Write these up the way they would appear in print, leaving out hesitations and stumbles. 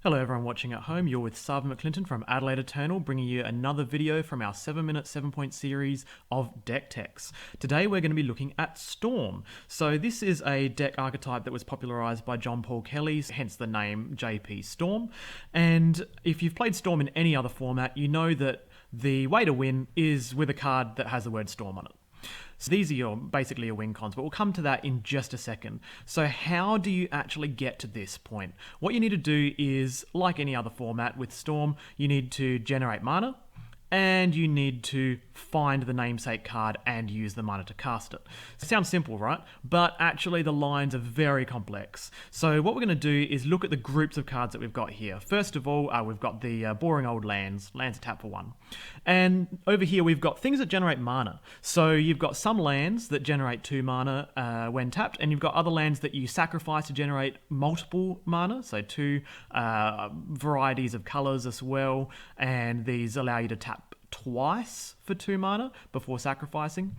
Hello everyone watching at home, you're with Sarva McClinton from Adelaide Eternal, bringing you another video from our 7-minute 7-point series of deck techs. Today we're going to be looking at Storm. So this is a deck archetype that was popularised by John Paul Kelly, hence the name JP Storm. And if you've played Storm in any other format, you know that the way to win is with a card that has the word Storm on it. So these are basically your win cons, but we'll come to that in just a second. So how do you actually get to this point? What you need to do is, like any other format with Storm, you need to generate mana, and you need to find the namesake card and use the mana to cast it. Sounds simple, right? But actually the lines are very complex. So what we're going to do is look at the groups of cards that we've got here. First of all, we've got the boring old lands are tapped for 1. And over here we've got things that generate mana. So you've got some lands that generate 2 mana when tapped, and you've got other lands that you sacrifice to generate multiple mana, so 2 varieties of colors as well, and these allow you to tap twice for 2 mana before sacrificing.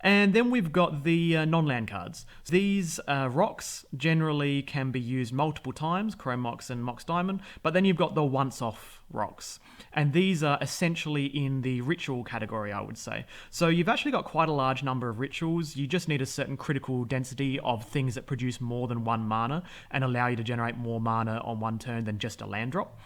And then we've got the non-land cards. These rocks generally can be used multiple times, Chrome Mox and Mox Diamond, but then you've got the once-off rocks. And these are essentially in the ritual category, I would say. So you've actually got quite a large number of rituals. You just need a certain critical density of things that produce more than 1 mana and allow you to generate more mana on one turn than just a land drop.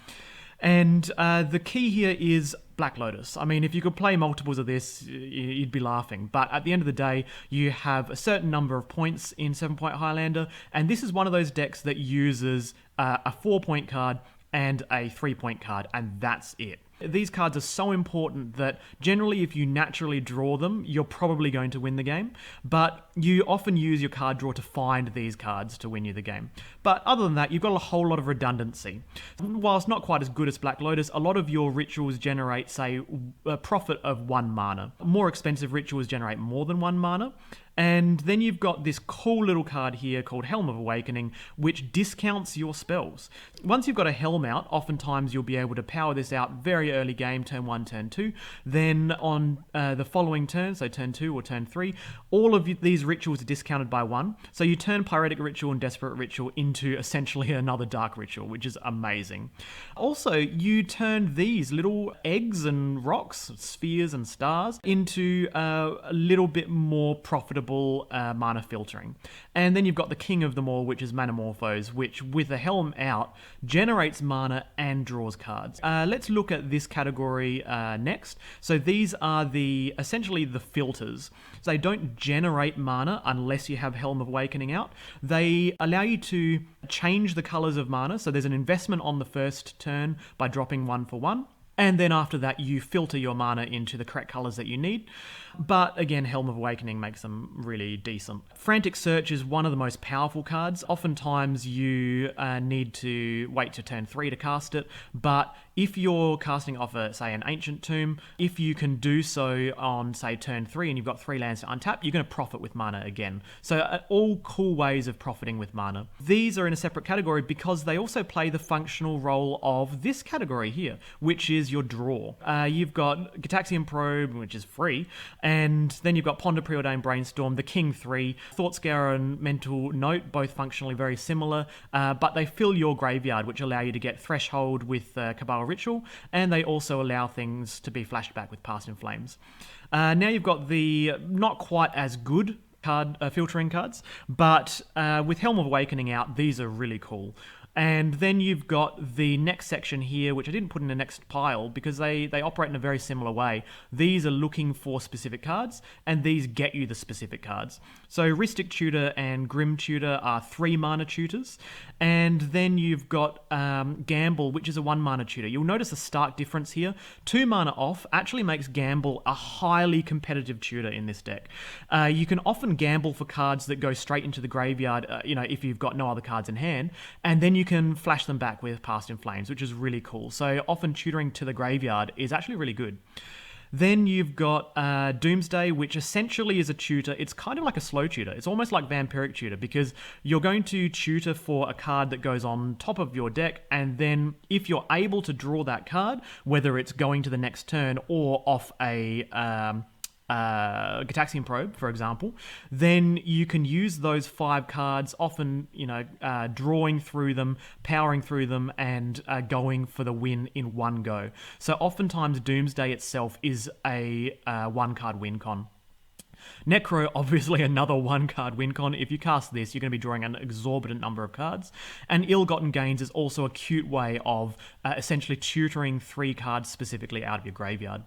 And the key here is Black Lotus. I mean, if you could play multiples of this, you'd be laughing. But at the end of the day, you have a certain number of points in 7-point Highlander, and this is one of those decks that uses a 4-point card and a 3-point card, and that's it. These cards are so important that generally if you naturally draw them, you're probably going to win the game, but you often use your card draw to find these cards to win you the game. But other than that, you've got a whole lot of redundancy. Whilst not quite as good as Black Lotus, a lot of your rituals generate, say, a profit of 1 mana. More expensive rituals generate more than 1 mana. And then you've got this cool little card here called Helm of Awakening, which discounts your spells. Once you've got a Helm out, oftentimes you'll be able to power this out very early game, turn 1, turn 2. Then on the following turn, so turn 2 or turn 3, all of these rituals are discounted by 1. So you turn Pyretic Ritual and Desperate Ritual into essentially another Dark Ritual, which is amazing. Also, you turn these little eggs and rocks, spheres and stars, into a little bit more profitable mana filtering. And then you've got the king of them all, which is manamorphose, which with the helm out generates mana and draws cards. Let's look at this category next. So these are essentially the filters. So they don't generate mana unless you have Helm of Awakening out. They allow you to change the colors of mana. So there's an investment on the first turn by dropping 1 for 1. And then after that, you filter your mana into the correct colors that you need. But again, Helm of Awakening makes them really decent. Frantic Search is one of the most powerful cards. Oftentimes you need to wait to turn 3 to cast it. But if you're casting off, say, an Ancient Tomb, if you can do so on, say, turn 3 and you've got 3 lands to untap, you're going to profit with mana again. So all cool ways of profiting with mana. These are in a separate category because they also play the functional role of this category here, which is your draw. You've got Gitaxian Probe, which is free, and then you've got Ponder, Preordain, Brainstorm, the King 3, Thought Scour and Mental Note, both functionally very similar, but they fill your graveyard, which allow you to get Threshold with Cabal Ritual, and they also allow things to be flashed back with Past in Flames. Now you've got the not quite as good card filtering cards, but with Helm of Awakening out, these are really cool. And then you've got the next section here, which I didn't put in the next pile because they operate in a very similar way. These are looking for specific cards, and these get you the specific cards. So Rhystic Tutor and Grim Tutor are 3 mana tutors. And then you've got Gamble, which is a 1 mana tutor. You'll notice a stark difference here. 2 mana off actually makes Gamble a highly competitive tutor in this deck. You can often gamble for cards that go straight into the graveyard, if you've got no other cards in hand, and then you can flash them back with Past in Flames, which is really cool. So often tutoring to the graveyard is actually really good. Then you've got Doomsday, which essentially is a tutor. It's kind of like a slow tutor. It's almost like vampiric tutor because you're going to tutor for a card that goes on top of your deck, and then if you're able to draw that card, whether it's going to the next turn or off a Gitaxian Probe, for example, then you can use those 5 cards, often, drawing through them, powering through them, and going for the win in one go. So oftentimes Doomsday itself is a 1-card win con. Necro, obviously another 1-card win con. If you cast this, you're going to be drawing an exorbitant number of cards. And Ill-Gotten Gains is also a cute way of essentially tutoring 3 cards specifically out of your graveyard.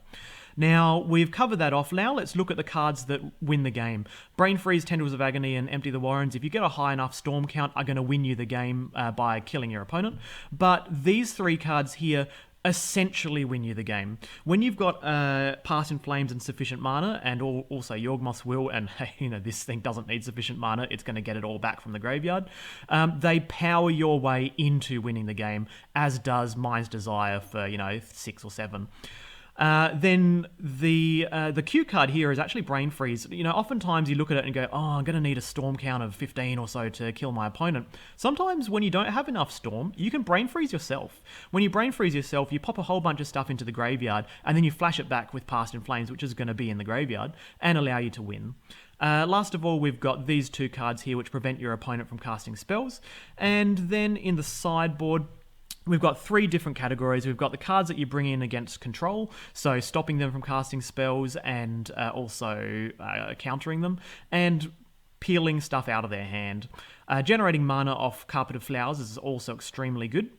Now, we've covered that off. Now let's look at the cards that win the game. Brain Freeze, Tendrils of Agony, and Empty the Warrens, if you get a high enough storm count, are going to win you the game by killing your opponent. But these 3 cards here essentially win you the game. When you've got Pass in Flames and sufficient mana, and also Yawgmoth's Will, and this thing doesn't need sufficient mana, it's going to get it all back from the graveyard, they power your way into winning the game, as does Mind's Desire for, 6 or 7. Then the cue card here is actually Brain Freeze. Oftentimes you look at it and go, oh, I'm going to need a storm count of 15 or so to kill my opponent. Sometimes when you don't have enough storm, you can Brain Freeze yourself. When you Brain Freeze yourself, you pop a whole bunch of stuff into the graveyard, and then you flash it back with Past in Flames, which is going to be in the graveyard, and allow you to win. Last of all, we've got these 2 cards here, which prevent your opponent from casting spells. And then in the sideboard, we've got 3 different categories. We've got the cards that you bring in against control, so stopping them from casting spells and also countering them, and peeling stuff out of their hand. Generating mana off Carpet of Flowers is also extremely good.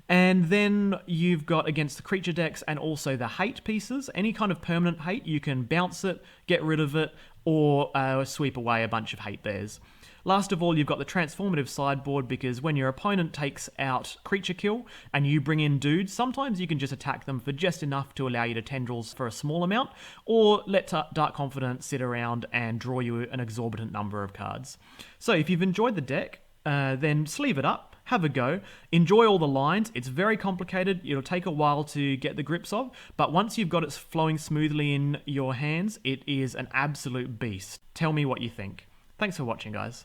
And then you've got against the creature decks and also the hate pieces. Any kind of permanent hate, you can bounce it, get rid of it, or sweep away a bunch of hate bears. Last of all, you've got the transformative sideboard, because when your opponent takes out creature kill and you bring in dudes, sometimes you can just attack them for just enough to allow you to Tendrils for a small amount, or let Dark Confidence sit around and draw you an exorbitant number of cards. So if you've enjoyed the deck, then sleeve it up, have a go, enjoy all the lines. It's very complicated, it'll take a while to get the grips of, but once you've got it flowing smoothly in your hands, it is an absolute beast. Tell me what you think. Thanks for watching, guys.